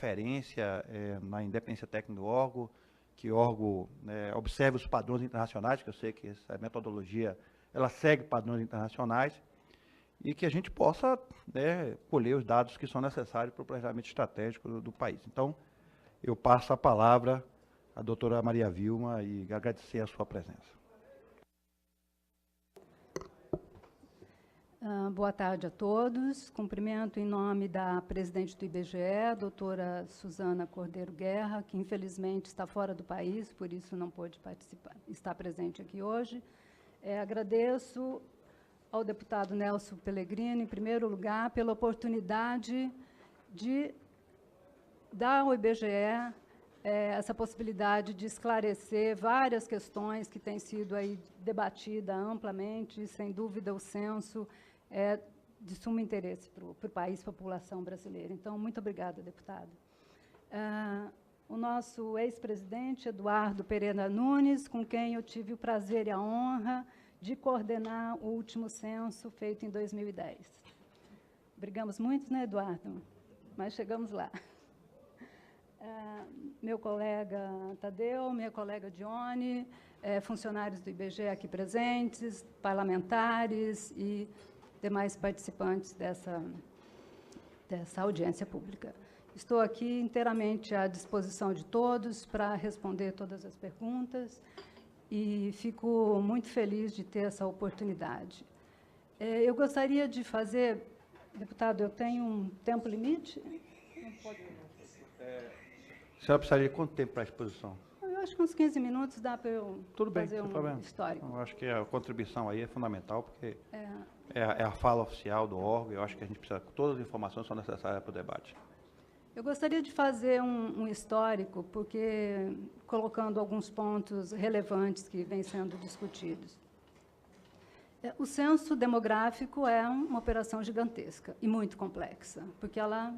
referência na independência técnica do órgão, que o órgão observe os padrões internacionais, que eu sei que essa metodologia ela segue padrões internacionais, e que a gente possa colher os dados que são necessários para o planejamento estratégico do país. Então, eu passo a palavra à doutora Maria Vilma e agradecer a sua presença. Boa tarde a todos. Cumprimento em nome da presidente do IBGE, doutora Suzana Cordeiro Guerra, que infelizmente está fora do país, por isso não pôde participar, estar presente aqui hoje. Agradeço ao deputado Nelson Pellegrino, em primeiro lugar, pela oportunidade de dar ao IBGE essa possibilidade de esclarecer várias questões que têm sido aí debatidas amplamente, e, sem dúvida, o censo é de sumo interesse para o país, para a população brasileira. Então, muito obrigada, deputado. O nosso ex-presidente, Eduardo Pereira Nunes, com quem eu tive o prazer e a honra de coordenar o último censo feito em 2010. Brigamos muito, né, Eduardo? Mas chegamos lá. Meu colega Tadeu, minha colega Dione, funcionários do IBGE aqui presentes, parlamentares e demais participantes dessa audiência pública. Estou aqui inteiramente à disposição de todos para responder todas as perguntas e fico muito feliz de ter essa oportunidade. Eu gostaria de fazer... Deputado, eu tenho um tempo limite? Não pode... A senhora precisaria de quanto tempo para a exposição? Eu acho que uns 15 minutos dá para eu fazer um histórico. Eu acho que a contribuição aí é fundamental, porque é a fala oficial do órgão, eu acho que a gente precisa... Todas as informações são necessárias para o debate. Eu gostaria de fazer um histórico, porque colocando alguns pontos relevantes que vêm sendo discutidos. O censo demográfico é uma operação gigantesca e muito complexa, porque ela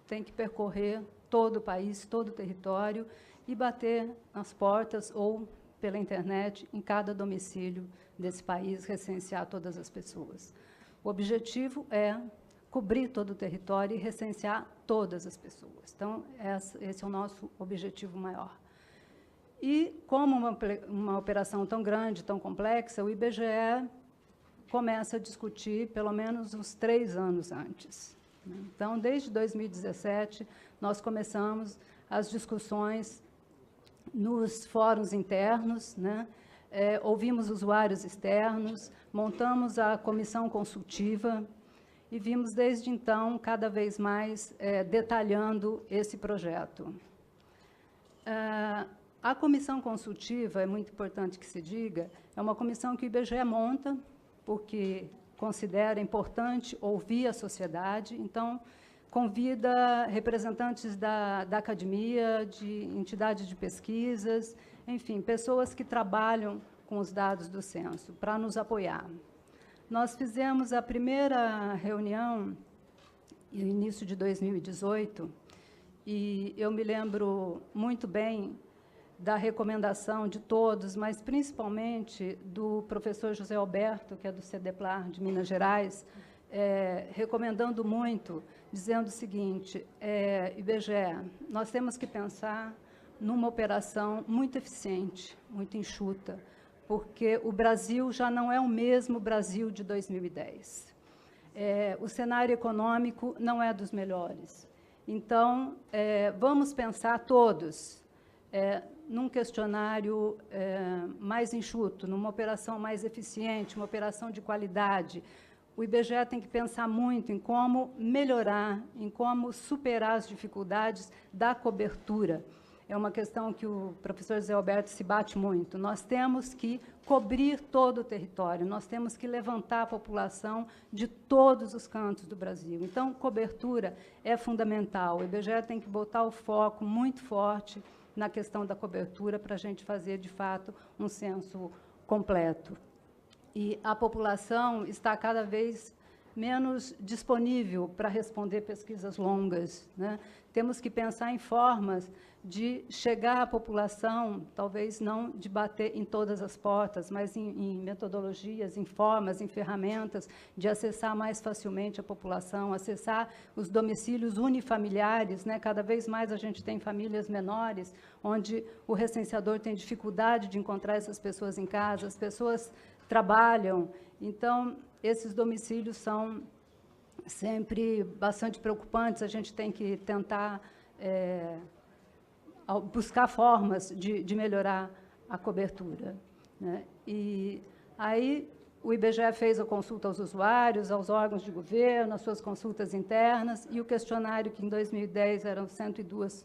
tem que percorrer todo o país, todo o território e bater nas portas ou pela internet em cada domicílio desse país, recensear todas as pessoas. O objetivo é cobrir todo o território e recensear todas as pessoas. Então, esse é o nosso objetivo maior. E, como uma operação tão grande, tão complexa, o IBGE começa a discutir pelo menos uns 3 anos antes. Então, desde 2017, nós começamos as discussões nos fóruns internos, né? Ouvimos usuários externos, montamos a comissão consultiva e vimos, desde então, cada vez mais detalhando esse projeto. A comissão consultiva, é muito importante que se diga, é uma comissão que o IBGE monta, porque considera importante ouvir a sociedade, então, convida representantes da academia, de entidades de pesquisas, enfim, pessoas que trabalham com os dados do censo, para nos apoiar. Nós fizemos a primeira reunião no início de 2018, e eu me lembro muito bem da recomendação de todos, mas principalmente do professor José Alberto, que é do CEDEPLAR de Minas Gerais, recomendando muito, dizendo o seguinte: IBGE, nós temos que pensar numa operação muito eficiente, muito enxuta, porque o Brasil já não é o mesmo Brasil de 2010. O cenário econômico não é dos melhores. Então, vamos pensar todos num questionário mais enxuto, numa operação mais eficiente, uma operação de qualidade. O IBGE tem que pensar muito em como melhorar, em como superar as dificuldades da cobertura. É uma questão que o professor José Alberto se bate muito. Nós temos que cobrir todo o território, nós temos que levantar a população de todos os cantos do Brasil. Então, cobertura é fundamental. O IBGE tem que botar o foco muito forte na questão da cobertura para a gente fazer, de fato, um censo completo. E a população está cada vez menos disponível para responder pesquisas longas, né? Temos que pensar em formas de chegar à população, talvez não de bater em todas as portas, mas em metodologias, em formas, em ferramentas de acessar mais facilmente a população, acessar os domicílios unifamiliares, né? Cada vez mais a gente tem famílias menores, onde o recenseador tem dificuldade de encontrar essas pessoas em casa, as pessoas trabalham, então esses domicílios são sempre bastante preocupantes, a gente tem que tentar buscar formas de melhorar a cobertura, né? E aí o IBGE fez a consulta aos usuários, aos órgãos de governo, as suas consultas internas, e o questionário, que em 2010 eram 102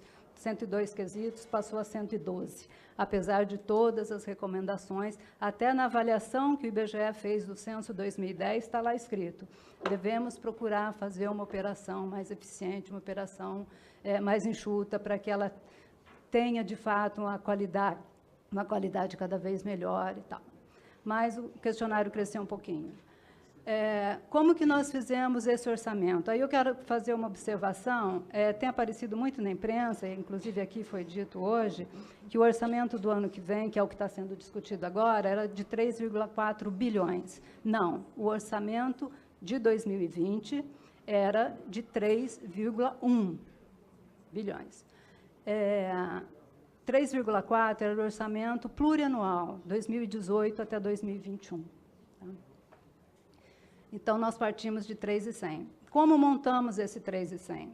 quesitos, passou a 112, apesar de todas as recomendações, até na avaliação que o IBGE fez do censo 2010, está lá escrito: devemos procurar fazer uma operação mais eficiente, uma operação mais enxuta, para que ela tenha, de fato, uma qualidade cada vez melhor e tal. Mas o questionário cresceu um pouquinho. Como que nós fizemos esse orçamento? Aí eu quero fazer uma observação, tem aparecido muito na imprensa, inclusive aqui foi dito hoje, que o orçamento do ano que vem, que é o que está sendo discutido agora, era de 3,4 bilhões. Não, o orçamento de 2020 era de 3,1 bilhões. 3,4 era o orçamento plurianual, 2018 até 2021. Tá? Então, nós partimos de 3.100. Como montamos esse 3.100?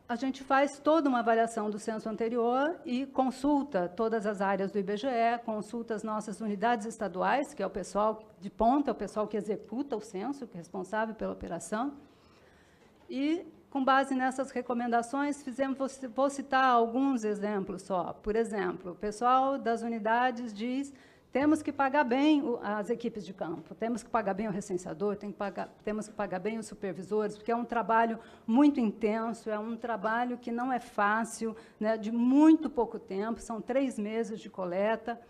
A gente faz toda uma avaliação do censo anterior e consulta todas as áreas do IBGE, consulta as nossas unidades estaduais, que é o pessoal de ponta, o pessoal que executa o censo, que é responsável pela operação, e, com base nessas recomendações, vou citar alguns exemplos só. Por exemplo, o pessoal das unidades diz: temos que pagar bem as equipes de campo, temos que pagar bem o recenseador, temos que pagar bem os supervisores, porque é um trabalho muito intenso, é um trabalho que não é fácil, né, de muito pouco tempo, são 3 meses de coleta.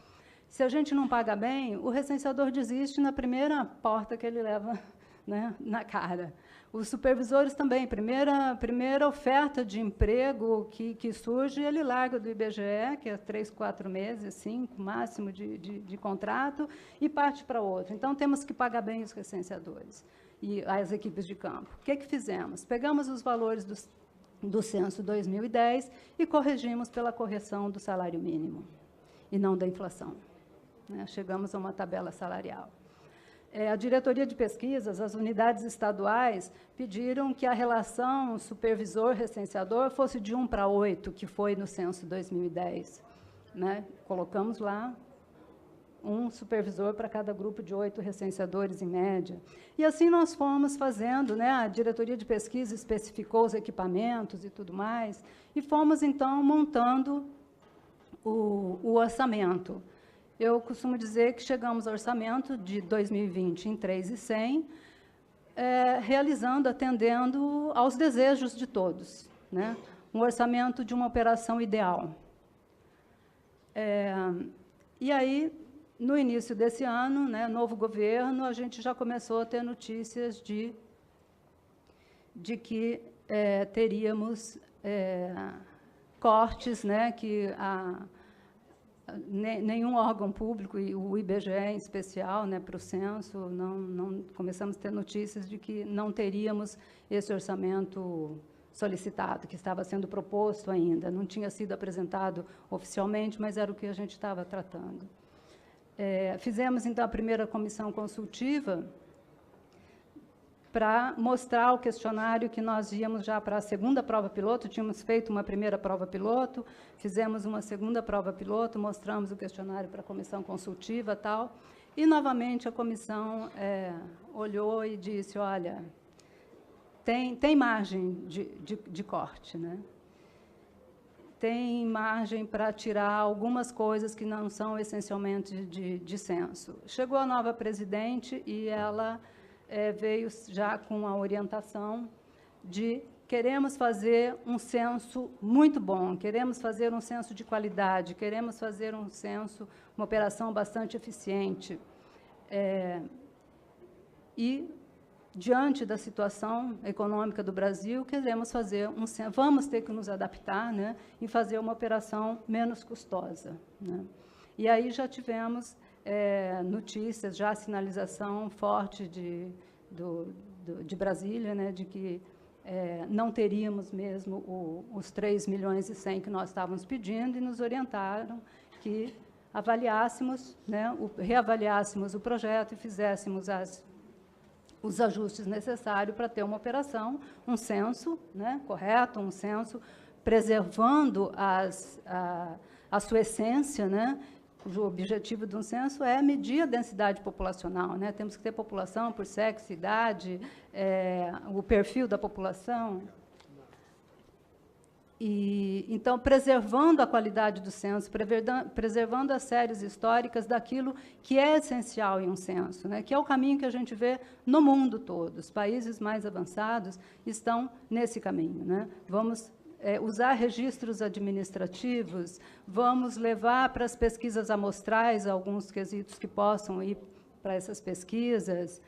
Se a gente não paga bem, o recenseador desiste na primeira porta que ele leva, né, na cara. Os supervisores também, primeira oferta de emprego que surge, ele larga do IBGE, que é 3, 4 meses, 5, máximo de contrato, e parte para outro. Então, temos que pagar bem os recenseadores e as equipes de campo. O que fizemos? Pegamos os valores do censo 2010 e corrigimos pela correção do salário mínimo, e não da inflação, né? Chegamos a uma tabela salarial. A diretoria de pesquisas, as unidades estaduais, pediram que a relação supervisor-recenseador fosse de 1 para 8, que foi no censo 2010. Né? Colocamos lá um supervisor para cada grupo de 8 recenseadores, em média. E assim nós fomos fazendo, né? A diretoria de pesquisa especificou os equipamentos e tudo mais, e fomos, então, montando o orçamento. Eu costumo dizer que chegamos ao orçamento de 2020 em 3.100, atendendo aos desejos de todos, né? Um orçamento de uma operação ideal. E aí, no início desse ano, né, novo governo, a gente já começou a ter notícias de que teríamos cortes, né, que nenhum órgão público, e o IBGE em especial, né, para o censo, não começamos a ter notícias de que não teríamos esse orçamento solicitado, que estava sendo proposto ainda. Não tinha sido apresentado oficialmente, mas era o que a gente estava tratando. Fizemos, então, a primeira comissão consultiva para mostrar o questionário que nós íamos já para a segunda prova piloto. Tínhamos feito uma primeira prova piloto, fizemos uma segunda prova piloto, mostramos o questionário para a comissão consultiva e tal, e, novamente, a comissão olhou e disse: olha, tem margem de corte, né? Tem margem para tirar algumas coisas que não são essencialmente de censo. Chegou a nova presidente e ela veio já com a orientação de: queremos fazer um censo muito bom, queremos fazer um censo de qualidade, queremos fazer um censo, uma operação bastante eficiente. E diante da situação econômica do Brasil, queremos fazer vamos ter que nos adaptar, né, e fazer uma operação menos custosa, né? E aí já tivemos notícias, já sinalização forte de Brasília, né, de que não teríamos mesmo os 3 milhões e 100 que nós estávamos pedindo, e nos orientaram que avaliássemos, né, reavaliássemos o projeto e fizéssemos os ajustes necessários para ter uma operação, um censo, né, correto, um censo preservando a sua essência, né? O objetivo de um censo é medir a densidade populacional, né? Temos que ter população por sexo, idade, o perfil da população. E, então, preservando a qualidade do censo, preservando as séries históricas daquilo que é essencial em um censo, né? Que é o caminho que a gente vê no mundo todo. Os países mais avançados estão nesse caminho, né? Vamos usar registros administrativos, vamos levar para as pesquisas amostrais alguns quesitos que possam ir para essas pesquisas,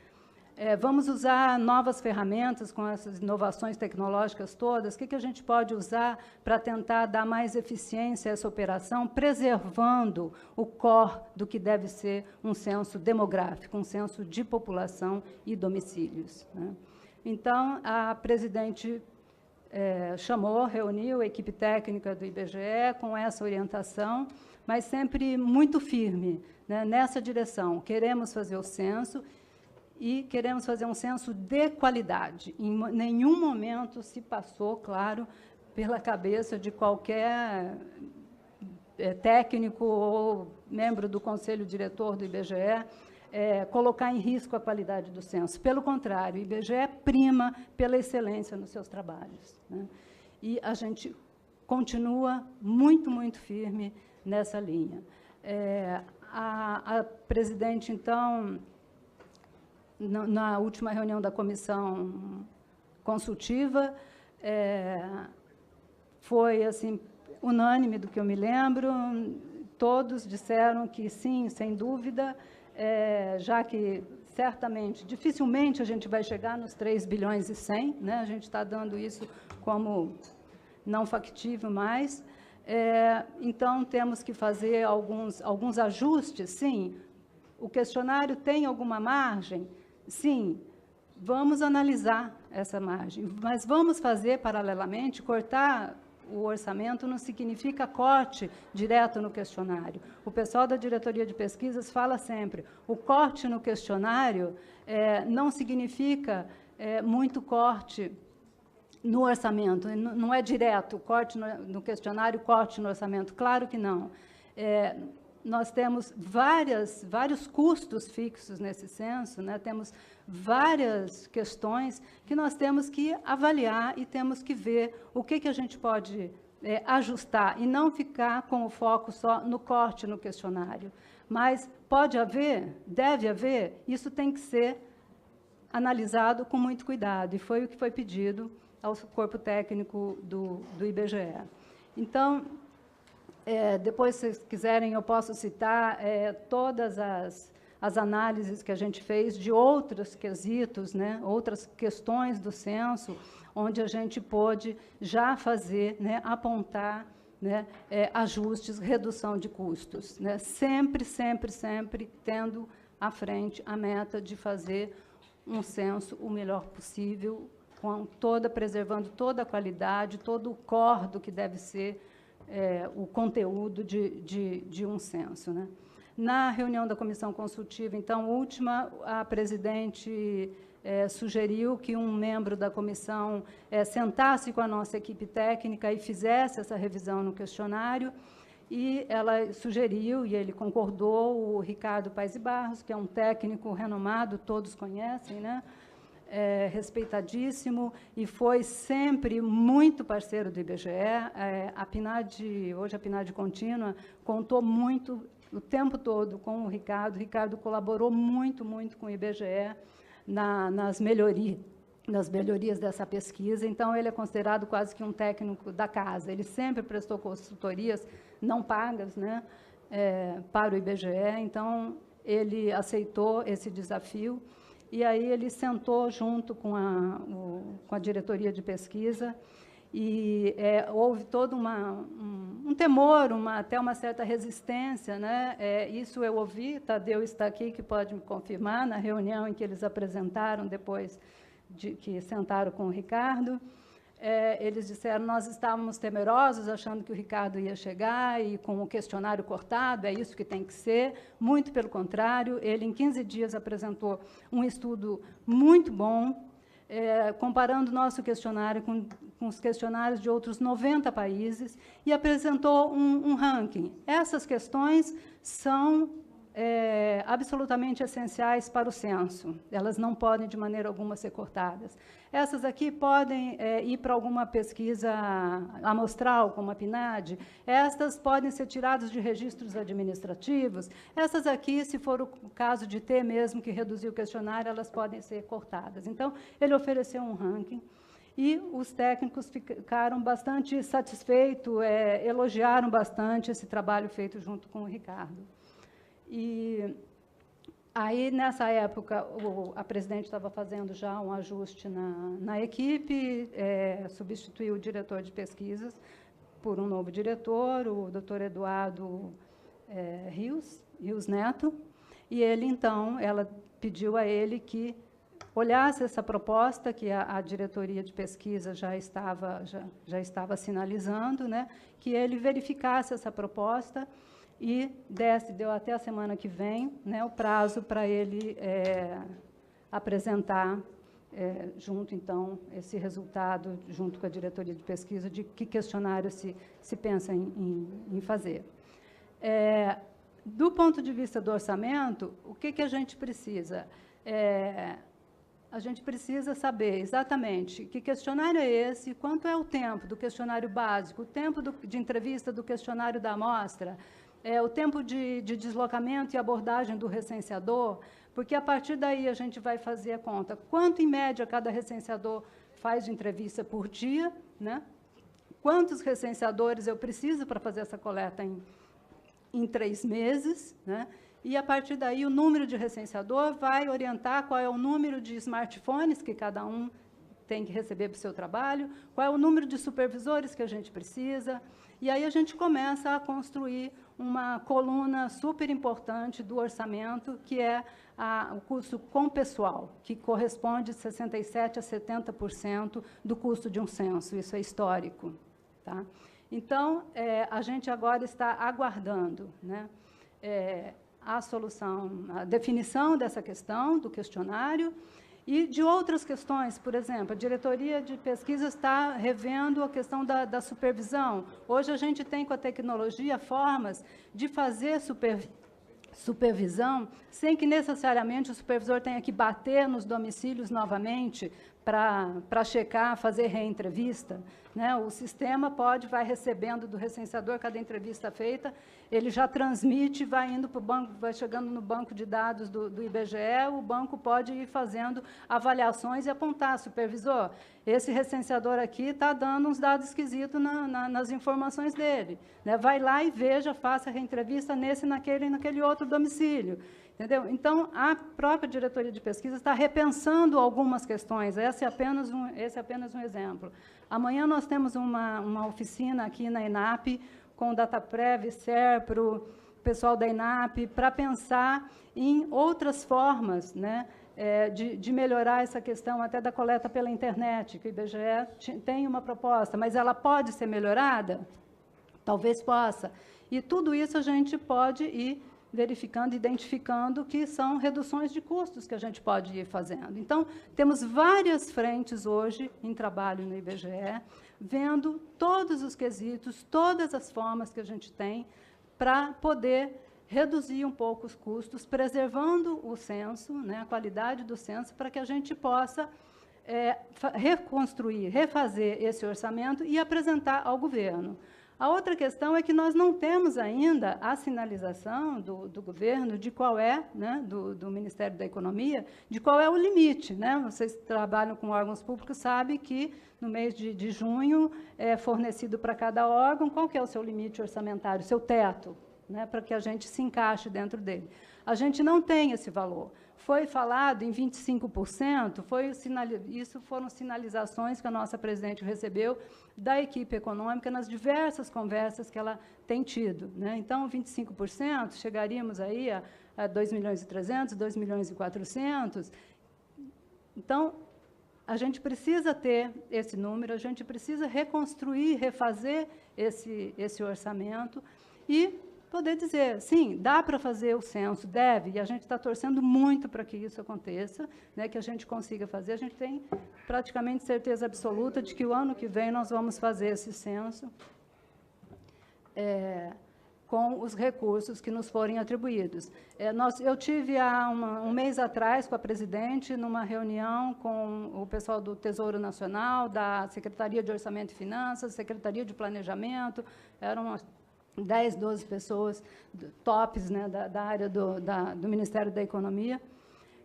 vamos usar novas ferramentas com essas inovações tecnológicas todas. O que a gente pode usar para tentar dar mais eficiência a essa operação, preservando o core do que deve ser um censo demográfico, um censo de população e domicílios, né? Então, a presidente reuniu a equipe técnica do IBGE com essa orientação, mas sempre muito firme, né, nessa direção. Queremos fazer o censo e queremos fazer um censo de qualidade. Em nenhum momento se passou, claro, pela cabeça de qualquer técnico ou membro do conselho diretor do IBGE colocar em risco a qualidade do censo. Pelo contrário, o IBGE prima pela excelência nos seus trabalhos, né? E a gente continua muito, muito firme nessa linha. A presidente, então, na última reunião da comissão consultiva, foi assim, unânime do que eu me lembro, todos disseram que sim, sem dúvida, já que certamente, dificilmente a gente vai chegar nos 3 bilhões e 100, né? A gente está dando isso como não factível mais, então temos que fazer alguns ajustes, sim. O questionário tem alguma margem? Sim, vamos analisar essa margem, mas vamos fazer paralelamente, cortar o orçamento não significa corte direto no questionário. O pessoal da diretoria de pesquisas fala sempre, o corte no questionário não significa muito corte no orçamento, não é direto, corte no questionário, corte no orçamento, claro que não. Nós temos vários custos fixos nesse censo, né? Temos várias questões que nós temos que avaliar e temos que ver o que a gente pode ajustar e não ficar com o foco só no corte no questionário. Mas pode haver, deve haver, isso tem que ser analisado com muito cuidado, e foi o que foi pedido ao corpo técnico do IBGE. Então, depois, se vocês quiserem, eu posso citar todas as análises que a gente fez de outros quesitos, né, outras questões do censo, onde a gente pôde já fazer, né, apontar, né, ajustes, redução de custos, né, sempre tendo à frente a meta de fazer um censo o melhor possível, preservando toda a qualidade, todo o core do que deve ser o conteúdo de um censo, né? Na reunião da comissão consultiva, então, última, a presidente sugeriu que um membro da comissão sentasse com a nossa equipe técnica e fizesse essa revisão no questionário, e ela sugeriu, e ele concordou, o Ricardo Paes e Barros, que é um técnico renomado, todos conhecem, né? Respeitadíssimo, e foi sempre muito parceiro do IBGE. A PNAD, hoje a PNAD contínua, contou muito, o tempo todo, com o Ricardo. O Ricardo colaborou muito com o IBGE nas melhorias dessa pesquisa. Então, ele é considerado quase que um técnico da casa. Ele sempre prestou consultorias não pagas, né, para o IBGE. Então, ele aceitou esse desafio. e aí ele sentou junto com a diretoria de pesquisa, e houve todo um temor, até uma certa resistência, né? Isso eu ouvi, Tadeu está aqui, que pode me confirmar, na reunião em que eles apresentaram, depois que sentaram com o Ricardo. Eles disseram, nós estávamos temerosos, achando que o Ricardo ia chegar e com o questionário cortado, é isso que tem que ser. Muito pelo contrário, ele em 15 dias apresentou um estudo muito bom, comparando nosso questionário com os questionários de outros 90 países, e apresentou um ranking. Essas questões são absolutamente essenciais para o censo. Elas não podem, de maneira alguma, ser cortadas. Essas aqui podem ir para alguma pesquisa amostral, como a PNAD. Estas podem ser tiradas de registros administrativos. Essas aqui, se for o caso de ter mesmo que reduzir o questionário, elas podem ser cortadas. Então, ele ofereceu um ranking, e os técnicos ficaram bastante satisfeitos, elogiaram bastante esse trabalho feito junto com o Ricardo. E aí, nessa época, a presidente estava fazendo já um ajuste na equipe, substituiu o diretor de pesquisas por um novo diretor, o doutor Eduardo Rios Neto, e ele, então, ela pediu a ele que olhasse essa proposta que a diretoria de pesquisa já estava sinalizando, né, que ele verificasse essa proposta e deu até a semana que vem, né, o prazo para ele apresentar junto, então, esse resultado, junto com a diretoria de pesquisa, de que questionário se pensa em fazer. Do ponto de vista do orçamento, o que a gente precisa? A gente precisa saber exatamente que questionário é esse, quanto é o tempo do questionário básico, o tempo de entrevista do questionário da amostra, o tempo de deslocamento e abordagem do recenseador, porque a partir daí a gente vai fazer a conta. Quanto, em média, cada recenseador faz de entrevista por dia, né? Quantos recenseadores eu preciso para fazer essa coleta em 3 meses, né? E, a partir daí, o número de recenseador vai orientar qual é o número de smartphones que cada um tem que receber para o seu trabalho, qual é o número de supervisores que a gente precisa, e aí a gente começa a construir uma coluna super importante do orçamento, que é o custo com pessoal, que corresponde a 67% a 70% do custo de um censo. Isso é histórico. Tá? Então, a gente agora está aguardando, né, a solução, a definição dessa questão do questionário e de outras questões. Por exemplo, a diretoria de pesquisa está revendo a questão da supervisão. Hoje a gente tem, com a tecnologia, formas de fazer supervisão sem que necessariamente o supervisor tenha que bater nos domicílios novamente para checar, fazer reentrevista, né? O sistema vai recebendo do recenseador cada entrevista feita, ele já transmite, vai indo para o banco, vai chegando no banco de dados do IBGE, o banco pode ir fazendo avaliações e apontar, supervisor, esse recenseador aqui está dando uns dados esquisitos nas informações dele, né? Vai lá e veja, faça a reentrevista naquele outro domicílio. Entendeu? Então, a própria diretoria de pesquisa está repensando algumas questões. Esse é apenas um exemplo. Amanhã nós temos uma oficina aqui na ENAP, com o Dataprev, Serpro, pessoal da ENAP, para pensar em outras formas, né, de melhorar essa questão até da coleta pela internet, que o IBGE tem uma proposta, mas ela pode ser melhorada? Talvez possa. E tudo isso a gente pode ir verificando, identificando que são reduções de custos que a gente pode ir fazendo. Então, temos várias frentes hoje em trabalho no IBGE, vendo todos os quesitos, todas as formas que a gente tem para poder reduzir um pouco os custos, preservando o censo, né, a qualidade do censo, para que a gente possa reconstruir, refazer esse orçamento e apresentar ao governo. A outra questão é que nós não temos ainda a sinalização do governo de qual é, né, do Ministério da Economia, de qual é o limite. Né? Vocês que trabalham com órgãos públicos sabem que, no mês de junho, é fornecido para cada órgão qual que é o seu limite orçamentário, seu teto, né, para que a gente se encaixe dentro dele. a gente não tem esse valor. Foi falado em 25%, isso foram sinalizações que a nossa presidente recebeu da equipe econômica nas diversas conversas que ela tem tido, né? Então, 25%, chegaríamos aí a 2.300.000, 2.400.000. Então, a gente precisa ter esse número, a gente precisa reconstruir, refazer esse orçamento e poder dizer, sim, dá para fazer o censo, deve, e a gente está torcendo muito para que isso aconteça, né, que a gente consiga fazer. A gente tem praticamente certeza absoluta de que o ano que vem nós vamos fazer esse censo com os recursos que nos forem atribuídos. Eu tive há um mês atrás com a presidente, numa reunião com o pessoal do Tesouro Nacional, da Secretaria de Orçamento e Finanças, Secretaria de Planejamento, eram umas 10, 12 pessoas tops, né, da área do Ministério da Economia,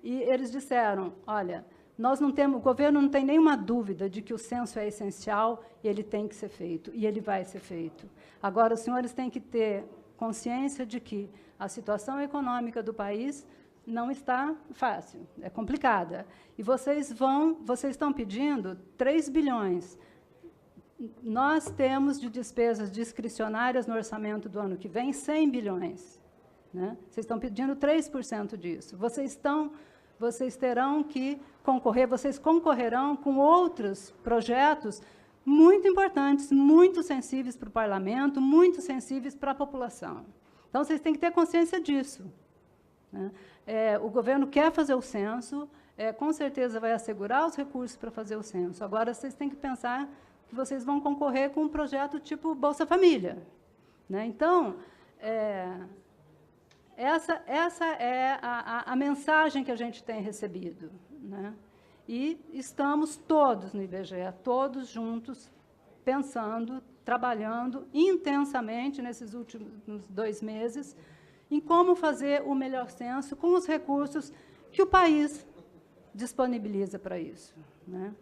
e eles disseram, olha, o governo não tem nenhuma dúvida de que o censo é essencial e ele tem que ser feito, e ele vai ser feito. Agora, os senhores têm que ter consciência de que a situação econômica do país não está fácil, é complicada. E vocês estão pedindo 3 bilhões. Nós temos de despesas discricionárias no orçamento do ano que vem 100 bilhões. Né? Vocês estão pedindo 3% disso. Vocês terão que concorrer, vocês concorrerão com outros projetos muito importantes, muito sensíveis para o parlamento, muito sensíveis para a população. Então, vocês têm que ter consciência disso. Né? O governo quer fazer o censo, com certeza vai assegurar os recursos para fazer o censo. Agora, vocês têm que pensar que vocês vão concorrer com um projeto tipo Bolsa Família. Né? Então, essa é a mensagem que a gente tem recebido. Né? E estamos todos no IBGE, todos juntos, pensando, trabalhando intensamente nesses últimos 2 meses em como fazer o melhor censo com os recursos que o país disponibiliza para isso. Né?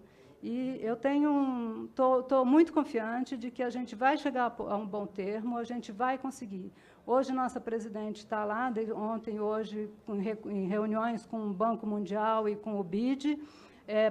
E eu estou muito confiante de que a gente vai chegar a um bom termo, a gente vai conseguir. Hoje, nossa presidente está lá, ontem e hoje, em reuniões com o Banco Mundial e com o BID,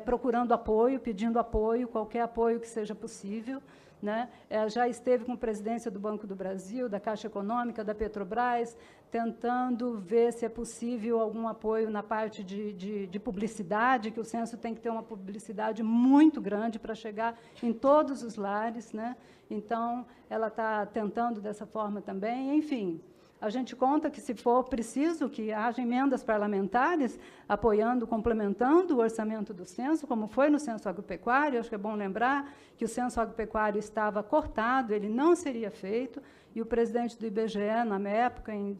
procurando apoio, pedindo apoio, qualquer apoio que seja possível. Né? Já esteve com a presidência do Banco do Brasil, da Caixa Econômica, da Petrobras, tentando ver se é possível algum apoio na parte de publicidade, que o censo tem que ter uma publicidade muito grande para chegar em todos os lares. Né? Então, ela está tentando dessa forma também. Enfim, a gente conta que, se for preciso, que haja emendas parlamentares apoiando, complementando o orçamento do censo, como foi no censo agropecuário. Acho que é bom lembrar que o censo agropecuário estava cortado, ele não seria feito, e o presidente do IBGE, na época, em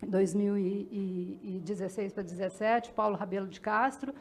2016 para 2017, Paulo Rabelo de Castro,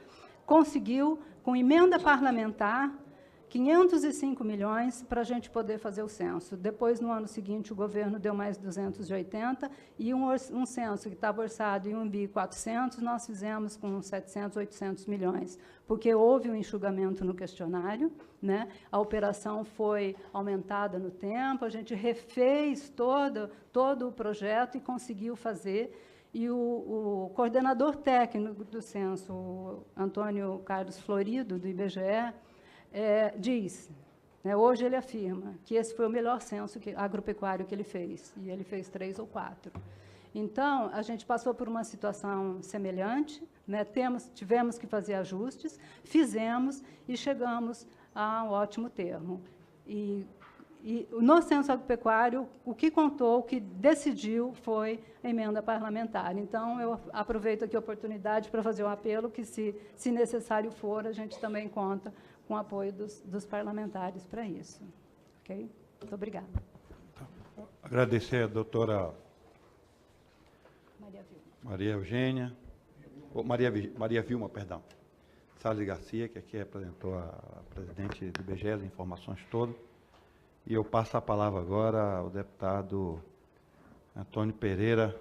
conseguiu, com emenda parlamentar, 505 milhões para a gente poder fazer o censo. Depois, no ano seguinte, o governo deu mais 280, e um censo que estava orçado em 1.400.000, nós fizemos com 700, 800 milhões, porque houve um enxugamento no questionário, né? A operação foi aumentada no tempo, a gente refez todo o projeto e conseguiu fazer. E o coordenador técnico do censo, o Antônio Carlos Florido, do IBGE, diz, né, hoje ele afirma que esse foi o melhor censo agropecuário que ele fez, e ele fez 3 ou 4. Então, a gente passou por uma situação semelhante, né, tivemos que fazer ajustes, fizemos e chegamos a um ótimo termo. E no censo agropecuário, o que contou, o que decidiu foi a emenda parlamentar. Então, eu aproveito aqui a oportunidade para fazer um apelo que, se necessário for, a gente também conta com o apoio dos parlamentares para isso. Ok? Muito obrigada. Agradecer a doutora Maria Eugênia, Maria Vilma, perdão, Salles Garcia, que aqui representou a presidente do IBGE, as informações todas. E eu passo a palavra agora ao deputado Antônio Pereira,